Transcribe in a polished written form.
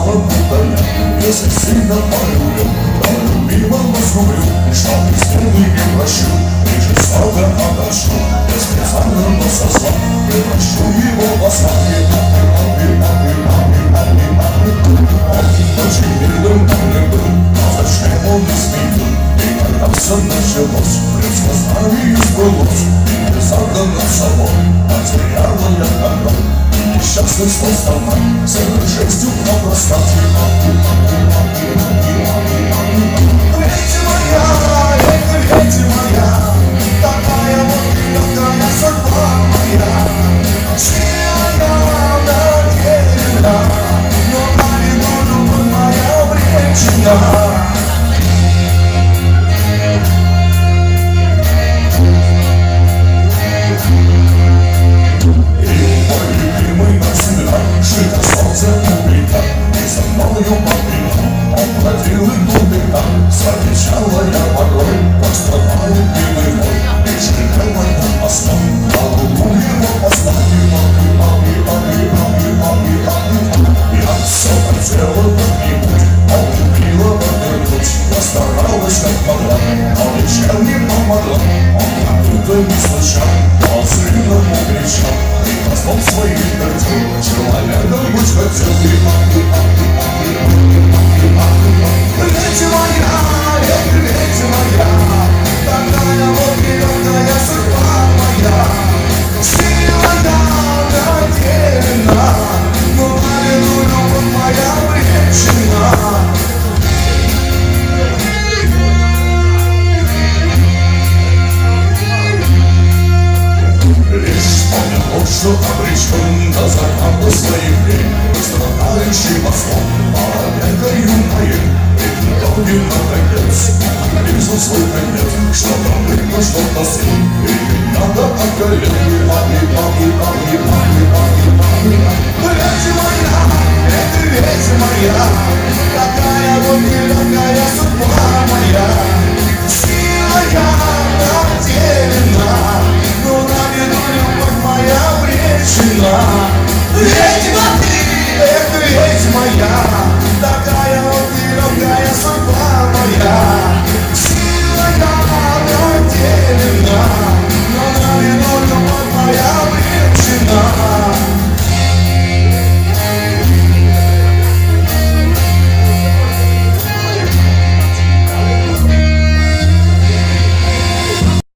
стала будто я. Если сильно полюблю, то любимого разрублю, что измены не прощу, и жестоко отдошу. Я специально, но со зла превращу его в осла. Он очень милым он был, но зачем он изменил? И когда все началось, предсказание сбылось, и безотданно собой потеряла я контроль. Несчастный стал столбом, целой жизнью попростать. Лети моя, такая вот нелегкая судьба моя. Сильная, доверена, но на виду любовь моя обречена. Жито солнце публика, и за мною победа. Он бродил и глубина, встречала я порой, пострадал любимый мой, и жалела я основ, на луну его послали. Я все хотела как-нибудь, он любила повернуть, я старалась как могла, но ничем не помогла. Он как будто не слышал, но сыном кричал, и позвал своих пердел, человеком быть хотел. Лети моя, такая вот нелегкая судьба моя. Сильная, доверена, но на виду любовь моя обречена. Что обречен до заката своих дней, страдающий послом, опекою моим, и в итоге наконец вижу свой конец, что-то вышло, что-то сын, и не надо околеть. Лети моя, такая вот нелегкая судьба моя. Сильная, доверена, но на виду любовь моя обречена. Лети моя,